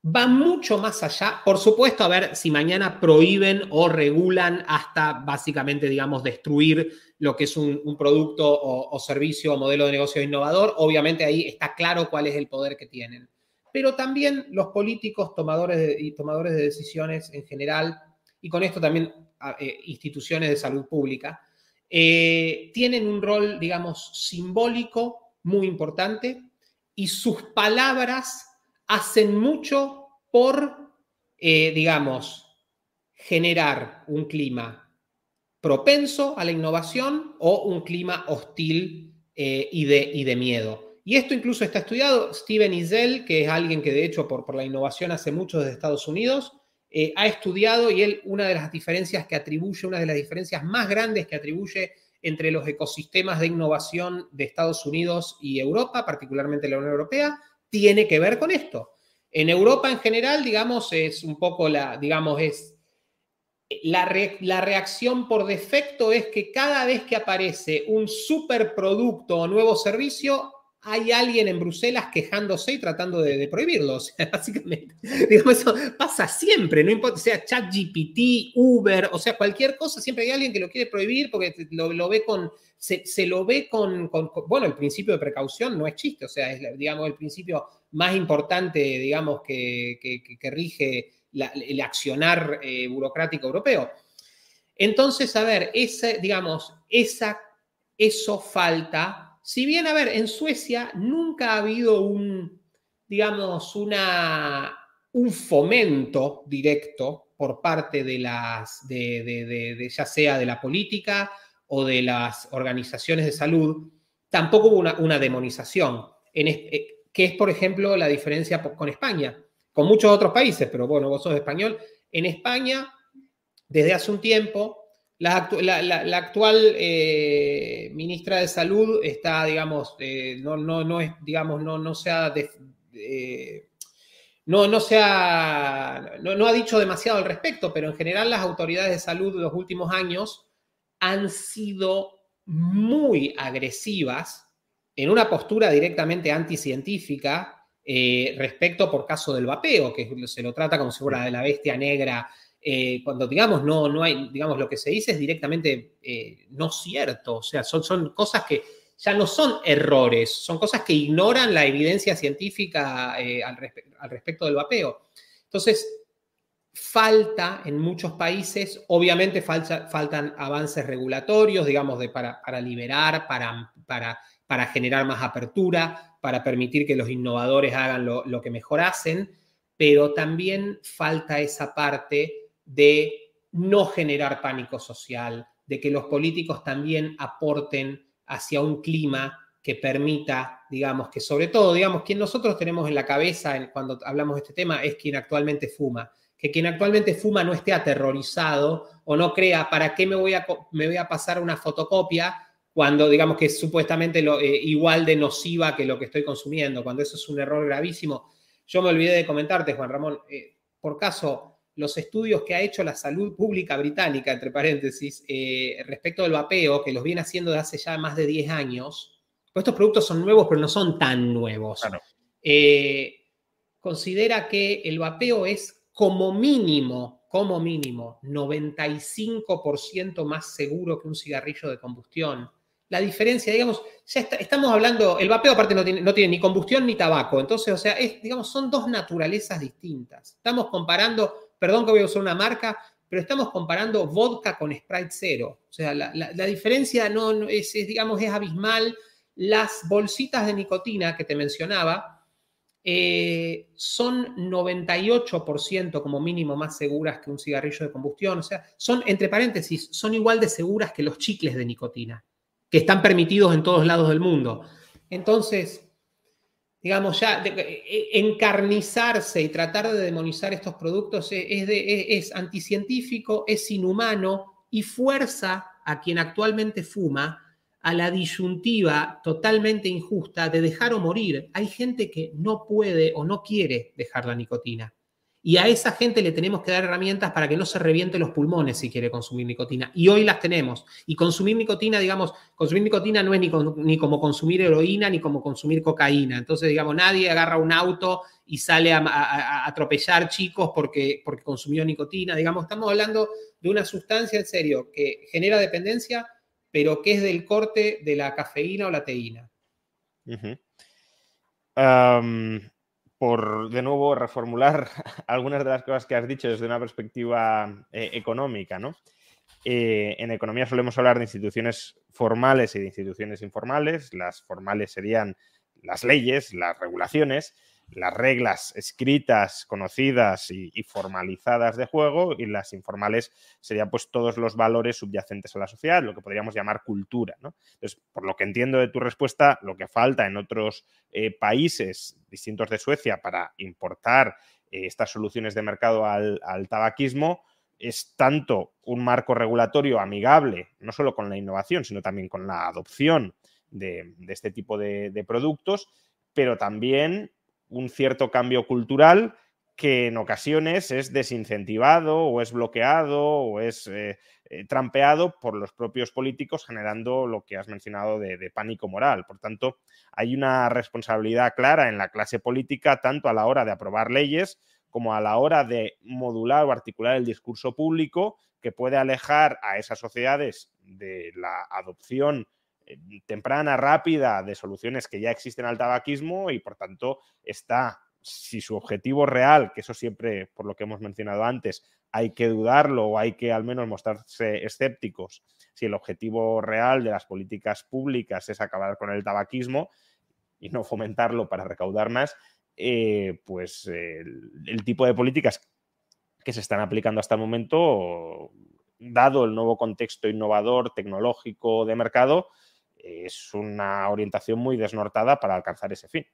[SPEAKER 2] va mucho más allá. Por supuesto, a ver si mañana prohíben o regulan hasta básicamente, digamos, destruir lo que es un producto o servicio o modelo de negocio innovador. Obviamente ahí está claro cuál es el poder que tienen. Pero también los políticos, tomadores de decisiones en general, y con esto también instituciones de salud pública, tienen un rol, digamos, simbólico muy importante y sus palabras hacen mucho por, digamos, generar un clima propenso a la innovación o un clima hostil y de miedo. Y esto incluso está estudiado. Steven Izell, que es alguien que de hecho por la innovación hace mucho desde Estados Unidos, ha estudiado y él una de las diferencias más grandes que atribuye entre los ecosistemas de innovación de Estados Unidos y Europa, particularmente la Unión Europea, tiene que ver con esto. En Europa en general, digamos, es un poco la reacción por defecto es que cada vez que aparece un superproducto o nuevo servicio, hay alguien en Bruselas quejándose y tratando de prohibirlo. O sea, básicamente, digamos, eso pasa siempre, no importa, sea ChatGPT, Uber, o sea, cualquier cosa, siempre hay alguien que lo quiere prohibir porque lo ve con, se lo ve con, bueno, el principio de precaución no es chiste, o sea, es, digamos, el principio más importante, digamos, que rige el accionar burocrático europeo. Entonces, a ver, digamos, eso falta. Si bien, a ver, en Suecia nunca ha habido digamos, un fomento directo por parte de ya sea de la política o de las organizaciones de salud, tampoco hubo una demonización, que es, por ejemplo, la diferencia con España, con muchos otros países, pero bueno, vos sos español. En España, desde hace un tiempo, la actual ministra de Salud está, digamos, no es, digamos, no se ha no ha dicho demasiado al respecto, pero en general las autoridades de salud de los últimos años han sido muy agresivas en una postura directamente anticientífica respecto por caso del vapeo, que se lo trata como si fuera de la bestia negra. Cuando, digamos, no hay, digamos, lo que se dice es directamente no cierto. O sea, son cosas que ya no son errores, son cosas que ignoran la evidencia científica al respecto del vapeo. Entonces, falta en muchos países, obviamente faltan avances regulatorios, digamos, para liberar, para generar más apertura, para permitir que los innovadores hagan lo que mejor hacen, pero también falta esa parte de no generar pánico social, de que los políticos también aporten hacia un clima que permita, digamos, que sobre todo, digamos, quien nosotros tenemos en la cabeza cuando hablamos de este tema es quien actualmente fuma. Que quien actualmente fuma no esté aterrorizado o no crea, ¿para qué me voy a pasar una fotocopia cuando, digamos, que es supuestamente igual de nociva que lo que estoy consumiendo? Cuando eso es un error gravísimo. Yo me olvidé de comentarte, Juan Ramón, por caso, los estudios que ha hecho la salud pública británica, entre paréntesis, respecto del vapeo, que los viene haciendo de hace ya más de 10 años, pues estos productos son nuevos, pero no son tan nuevos.
[SPEAKER 1] Claro.
[SPEAKER 2] Considera que el vapeo es como mínimo, 95% más seguro que un cigarrillo de combustión. La diferencia, digamos, ya estamos hablando, el vapeo aparte no tiene ni combustión ni tabaco, entonces, o sea, digamos, son dos naturalezas distintas. Estamos comparando, perdón que voy a usar una marca, pero estamos comparando vodka con Sprite Zero. O sea, la diferencia no es, digamos, es abismal. Las bolsitas de nicotina que te mencionaba, son 98% como mínimo más seguras que un cigarrillo de combustión. O sea, son, entre paréntesis, son igual de seguras que los chicles de nicotina, que están permitidos en todos lados del mundo. Entonces, digamos, ya encarnizarse y tratar de demonizar estos productos es anticientífico, es inhumano y fuerza a quien actualmente fuma a la disyuntiva totalmente injusta de dejar o morir. Hay gente que no puede o no quiere dejar la nicotina. Y a esa gente le tenemos que dar herramientas para que no se reviente los pulmones si quiere consumir nicotina. Y hoy las tenemos. Y consumir nicotina, digamos, consumir nicotina no es ni como consumir heroína ni como consumir cocaína. Entonces, digamos, nadie agarra un auto y sale a atropellar chicos porque consumió nicotina. Digamos, estamos hablando de una sustancia, en serio, que genera dependencia, pero que es del corte de la cafeína o la teína.
[SPEAKER 1] Por, de nuevo, reformular algunas de las cosas que has dicho desde una perspectiva económica, ¿no? En economía solemos hablar de instituciones formales y de instituciones informales. Las formales serían las leyes, las regulaciones, las reglas escritas, conocidas y formalizadas de juego, y las informales serían pues todos los valores subyacentes a la sociedad, lo que podríamos llamar cultura, ¿no? Entonces, por lo que entiendo de tu respuesta, lo que falta en otros países distintos de Suecia para importar estas soluciones de mercado al tabaquismo es tanto un marco regulatorio amigable, no solo con la innovación, sino también con la adopción de este tipo de productos, pero también un cierto cambio cultural que en ocasiones es desincentivado o es bloqueado o es trampeado por los propios políticos, generando lo que has mencionado de pánico moral. Por tanto, hay una responsabilidad clara en la clase política, tanto a la hora de aprobar leyes como a la hora de modular o articular el discurso público, que puede alejar a esas sociedades de la adopción temprana, rápida, de soluciones que ya existen al tabaquismo y, por tanto, si su objetivo real, que eso siempre, por lo que hemos mencionado antes, hay que dudarlo o hay que al menos mostrarse escépticos, si el objetivo real de las políticas públicas es acabar con el tabaquismo y no fomentarlo para recaudar más, pues el tipo de políticas que se están aplicando hasta el momento, dado el nuevo contexto innovador, tecnológico de mercado, es una orientación muy desnortada para alcanzar ese fin.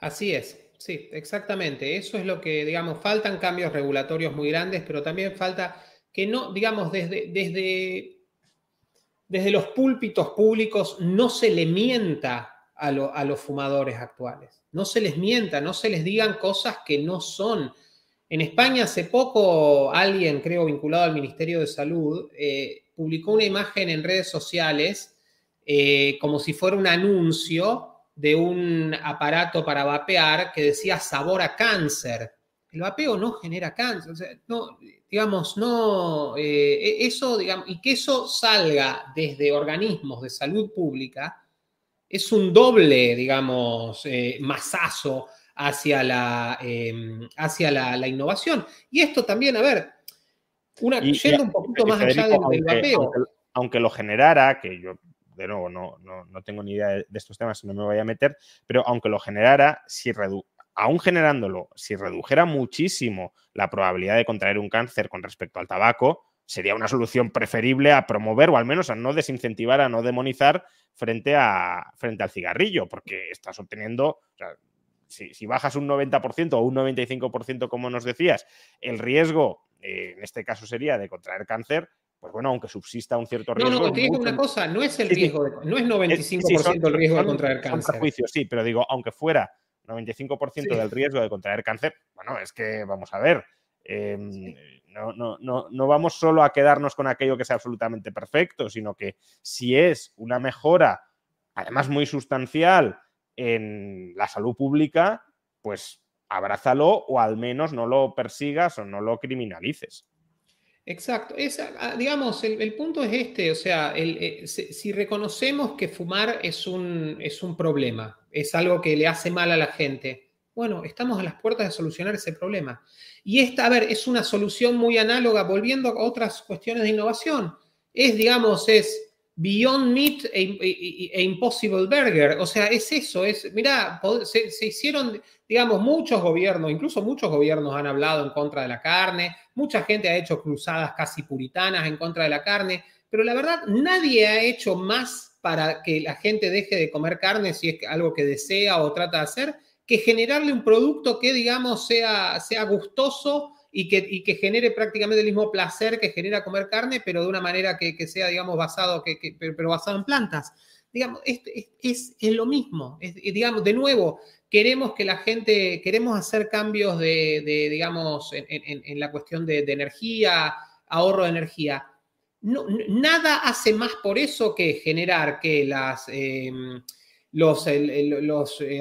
[SPEAKER 2] Así es, sí, exactamente. Eso es lo que, digamos, faltan cambios regulatorios muy grandes, pero también falta que no, digamos, desde los púlpitos públicos no se le mienta a los fumadores actuales. No se les mienta, no se les digan cosas que no son. En España hace poco alguien, creo, vinculado al Ministerio de Salud, publicó una imagen en redes sociales como si fuera un anuncio de un aparato para vapear que decía sabor a cáncer. El vapeo no genera cáncer, o sea, no, digamos, no, eso, digamos, y que eso salga desde organismos de salud pública es un doble, digamos, masazo hacia la innovación. Y esto también, a ver, yendo un poquito más allá del vapeo.
[SPEAKER 1] Aunque lo generara, que yo de nuevo no tengo ni idea de estos temas y no me voy a meter, pero aunque lo generara, aún generándolo, si redujera muchísimo la probabilidad de contraer un cáncer con respecto al tabaco, sería una solución preferible a promover o al menos a no desincentivar, a no demonizar frente al cigarrillo, porque estás obteniendo, o sea, si bajas un 90% o un 95%, como nos decías, el riesgo, en este caso sería de contraer cáncer, pues bueno, aunque subsista un cierto riesgo...
[SPEAKER 2] No, te digo una cosa, no es el riesgo, no es 95% el riesgo de contraer cáncer.
[SPEAKER 1] Son prejuicios, sí, pero digo, aunque fuera 95% del riesgo de contraer cáncer, bueno, es que, vamos a ver, no vamos solo a quedarnos con aquello que sea absolutamente perfecto, sino que si es una mejora, además muy sustancial, en la salud pública, pues abrázalo o al menos no lo persigas o no lo criminalices.
[SPEAKER 2] Exacto. Digamos, el punto es este, o sea, si reconocemos que fumar es un problema, es algo que le hace mal a la gente, bueno, estamos a las puertas de solucionar ese problema. Y esta, a ver, es una solución muy análoga, volviendo a otras cuestiones de innovación. Digamos, es Beyond Meat e Impossible Burger. O sea, es eso, mirá, se hicieron, digamos, muchos gobiernos, incluso muchos gobiernos han hablado en contra de la carne, mucha gente ha hecho cruzadas casi puritanas en contra de la carne, pero la verdad, nadie ha hecho más para que la gente deje de comer carne si es algo que desea o trata de hacer, que generarle un producto que, digamos, sea gustoso y que genere prácticamente el mismo placer que genera comer carne, pero de una manera que sea, digamos, pero basado en plantas. Digamos, es lo mismo. Digamos, de nuevo, queremos hacer cambios digamos, en la cuestión de energía, ahorro de energía. Nada hace más por eso que generar que los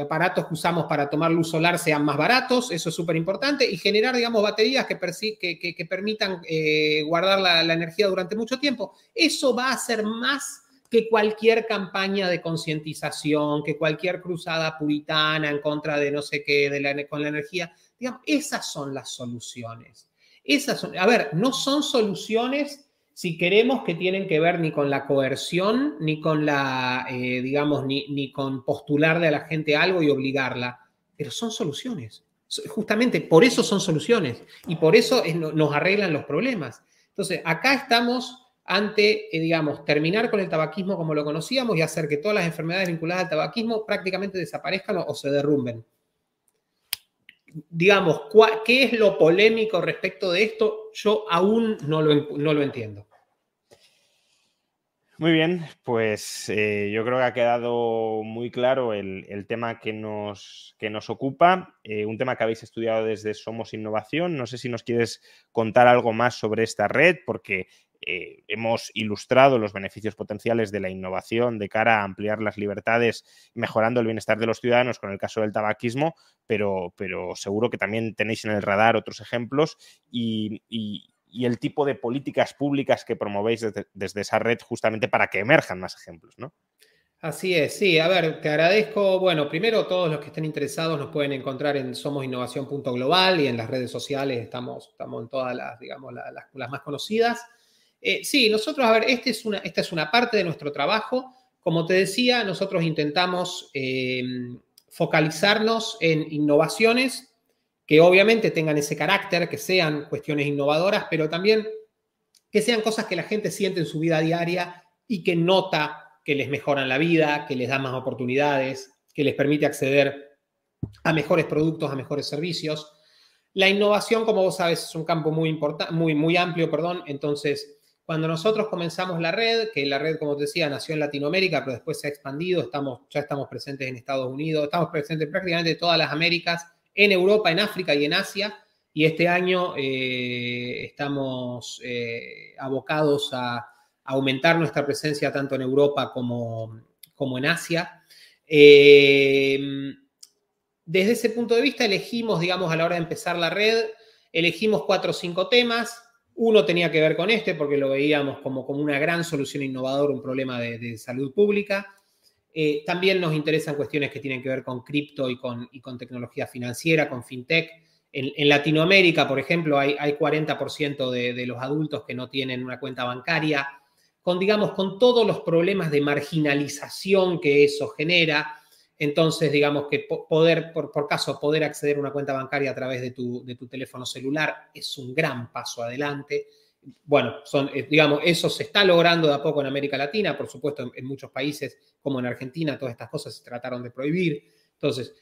[SPEAKER 2] aparatos que usamos para tomar luz solar sean más baratos, eso es súper importante, y generar, digamos, baterías que permitan guardar la energía durante mucho tiempo. Eso va a hacer más que cualquier campaña de concientización, que cualquier cruzada puritana en contra de no sé qué, con la energía. Digamos, esas son las soluciones. A ver, no son soluciones si queremos que tienen que ver ni con la coerción, ni con digamos, ni con postularle a la gente algo y obligarla, pero son soluciones. Justamente por eso son soluciones y por eso nos arreglan los problemas. Entonces, acá estamos ante, digamos, terminar con el tabaquismo como lo conocíamos y hacer que todas las enfermedades vinculadas al tabaquismo prácticamente desaparezcan o se derrumben. Digamos, ¿qué es lo polémico respecto de esto? Yo aún no lo entiendo.
[SPEAKER 1] Muy bien, pues yo creo que ha quedado muy claro el tema que nos ocupa, un tema que habéis estudiado desde Somos Innovación. No sé si nos quieres contar algo más sobre esta red, porque hemos ilustrado los beneficios potenciales de la innovación de cara a ampliar las libertades, mejorando el bienestar de los ciudadanos con el caso del tabaquismo, pero seguro que también tenéis en el radar otros ejemplos y el tipo de políticas públicas que promovéis desde esa red justamente para que emerjan más ejemplos, ¿no?
[SPEAKER 2] Así es, sí. A ver, te agradezco. Bueno, primero todos los que estén interesados nos pueden encontrar en somosinnovación.global y en las redes sociales estamos en todas las, digamos, las más conocidas. Sí, nosotros, a ver, esta es una parte de nuestro trabajo. Como te decía, nosotros intentamos focalizarnos en innovaciones que obviamente tengan ese carácter, que sean cuestiones innovadoras, pero también que sean cosas que la gente siente en su vida diaria y que nota que les mejoran la vida, que les dan más oportunidades, que les permite acceder a mejores productos, a mejores servicios. La innovación, como vos sabes, es un campo muy amplio, perdón. Entonces, cuando nosotros comenzamos la red, que la red, como te decía, nació en Latinoamérica, pero después se ha expandido, ya estamos presentes en Estados Unidos, estamos presentes prácticamente en todas las Américas, en Europa, en África y en Asia. Y este año estamos abocados a aumentar nuestra presencia tanto en Europa como en Asia. Desde ese punto de vista elegimos, digamos, a la hora de empezar la red, elegimos 4 o 5 temas. Uno tenía que ver con porque lo veíamos como una gran solución innovadora, un problema de salud pública. También nos interesan cuestiones que tienen que ver con cripto y con tecnología financiera, con fintech. En Latinoamérica, por ejemplo, hay 40% de los adultos que no tienen una cuenta bancaria, digamos, con todos los problemas de marginalización que eso genera. Entonces, digamos que poder acceder a una cuenta bancaria a través de tu teléfono celular es un gran paso adelante. Bueno, digamos, eso se está logrando de a poco en América Latina. Por supuesto, en muchos países, como en Argentina, todas estas cosas se trataron de prohibir. Entonces,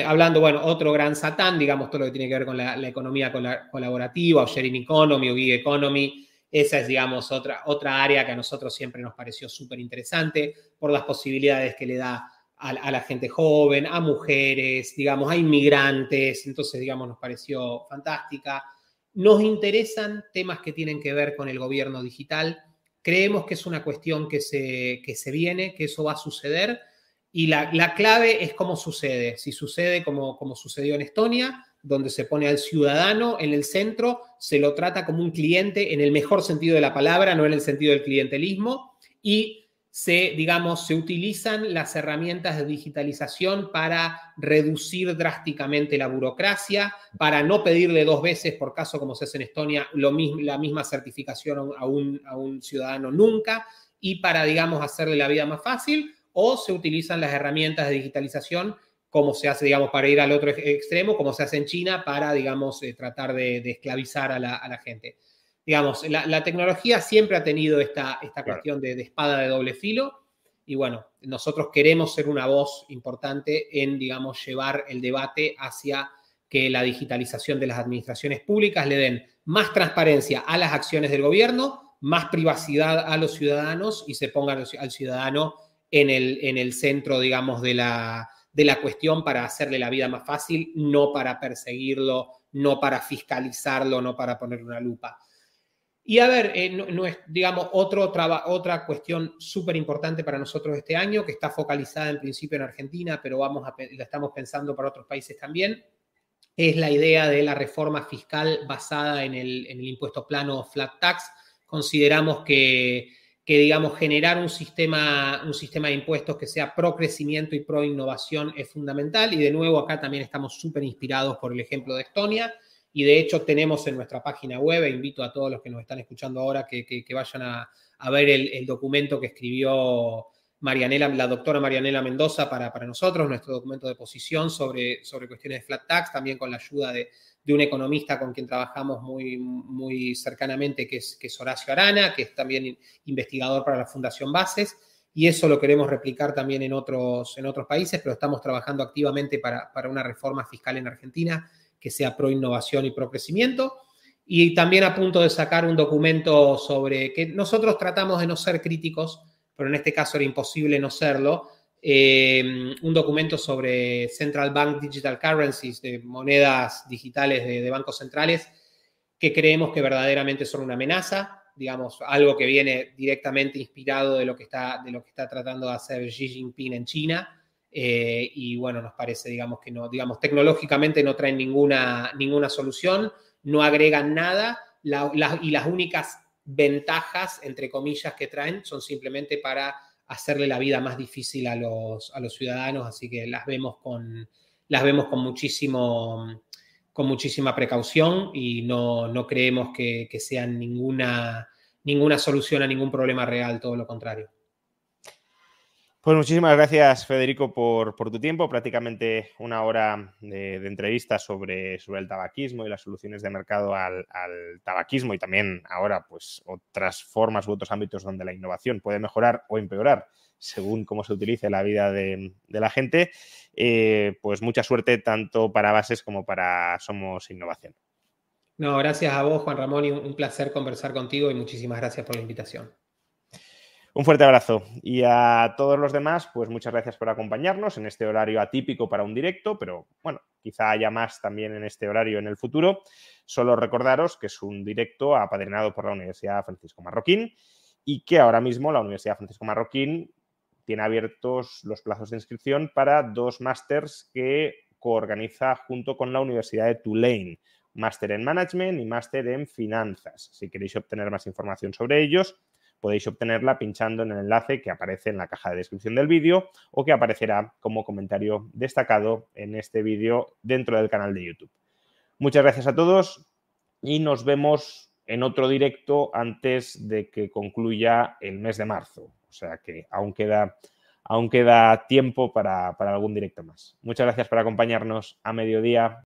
[SPEAKER 2] hablando, bueno, otro gran satán, digamos, todo lo que tiene que ver con la economía colaborativa, o sharing economy, o gig economy. Esa es, digamos, otra área que a nosotros siempre nos pareció súper interesante por las posibilidades que le da a la gente joven, a mujeres, digamos, a inmigrantes. Entonces, digamos, nos pareció fantástica. Nos interesan temas que tienen que ver con el gobierno digital. Creemos que es una cuestión que se viene, que eso va a suceder. Y la clave es cómo sucede. Si sucede como sucedió en Estonia, donde se pone al ciudadano en el centro, se lo trata como un cliente en el mejor sentido de la palabra, no en el sentido del clientelismo, y se utilizan las herramientas de digitalización para reducir drásticamente la burocracia, para no pedirle 2 veces por caso, como se hace en Estonia, la misma certificación a un ciudadano nunca, y para, digamos, hacerle la vida más fácil, o se utilizan las herramientas de digitalización como se hace, digamos, para ir al otro extremo, como se hace en China, para, digamos, tratar de esclavizar a la gente. Digamos, la tecnología siempre ha tenido esta cuestión de espada de doble filo, y bueno, nosotros queremos ser una voz importante en, digamos, llevar el debate hacia que la digitalización de las administraciones públicas le den más transparencia a las acciones del gobierno, más privacidad a los ciudadanos y se pongan al ciudadano en el centro, digamos, de la cuestión para hacerle la vida más fácil, no para perseguirlo, no para fiscalizarlo, no para ponerle una lupa. Y a ver, digamos, otra cuestión súper importante para nosotros este año, que está focalizada en principio en Argentina, pero la estamos pensando para otros países también, es la idea de la reforma fiscal basada en el impuesto plano flat tax. Consideramos que digamos, generar un sistema de impuestos que sea pro crecimiento y pro innovación es fundamental. Y de nuevo, acá también estamos súper inspirados por el ejemplo de Estonia. Y de hecho tenemos en nuestra página web, e invito a todos los que nos están escuchando ahora que vayan a ver el documento que escribió la doctora Marianela Mendoza para nosotros, nuestro documento de posición sobre cuestiones de flat tax, también con la ayuda de un economista con quien trabajamos muy cercanamente, que es Horacio Arana, que es también investigador para la Fundación Bases, y eso lo queremos replicar también en otros países, pero estamos trabajando activamente para una reforma fiscal en Argentina que sea pro innovación y pro crecimiento. Y también a punto de sacar un documento sobre que nosotros tratamos de no ser críticos, pero en este caso era imposible no serlo, un documento sobre Central Bank Digital Currencies, de monedas digitales de bancos centrales, que creemos que verdaderamente son una amenaza, digamos, algo que viene directamente inspirado de lo que está tratando de hacer Xi Jinping en China. Y bueno, nos parece, digamos, que no, digamos, tecnológicamente no traen ninguna solución, no agregan nada, y las únicas ventajas, entre comillas, que traen son simplemente para hacerle la vida más difícil a los ciudadanos, así que las vemos con muchísima precaución y no creemos que sean ninguna solución a ningún problema real, todo lo contrario.
[SPEAKER 1] Pues muchísimas gracias, Federico, por tu tiempo. Prácticamente una hora de entrevista sobre el tabaquismo y las soluciones de mercado al tabaquismo, y también ahora pues otras formas u otros ámbitos donde la innovación puede mejorar o empeorar según cómo se utilice la vida de la gente. Pues mucha suerte tanto para Bases como para Somos Innovación.
[SPEAKER 2] No, gracias a vos, Juan Ramón, y un placer conversar contigo y muchísimas gracias por la invitación.
[SPEAKER 1] Un fuerte abrazo. Y a todos los demás, pues muchas gracias por acompañarnos en este horario atípico para un directo, pero bueno, quizá haya más también en este horario en el futuro. Solo recordaros que es un directo apadrinado por la Universidad Francisco Marroquín y que ahora mismo la Universidad Francisco Marroquín tiene abiertos los plazos de inscripción para 2 másters que coorganiza junto con la Universidad de Tulane. Máster en Management y máster en Finanzas. Si queréis obtener más información sobre ellos, podéis obtenerla pinchando en el enlace que aparece en la caja de descripción del vídeo o que aparecerá como comentario destacado en este vídeo dentro del canal de YouTube. Muchas gracias a todos y nos vemos en otro directo antes de que concluya el mes de marzo. O sea que aún queda tiempo para algún directo más. Muchas gracias por acompañarnos a mediodía.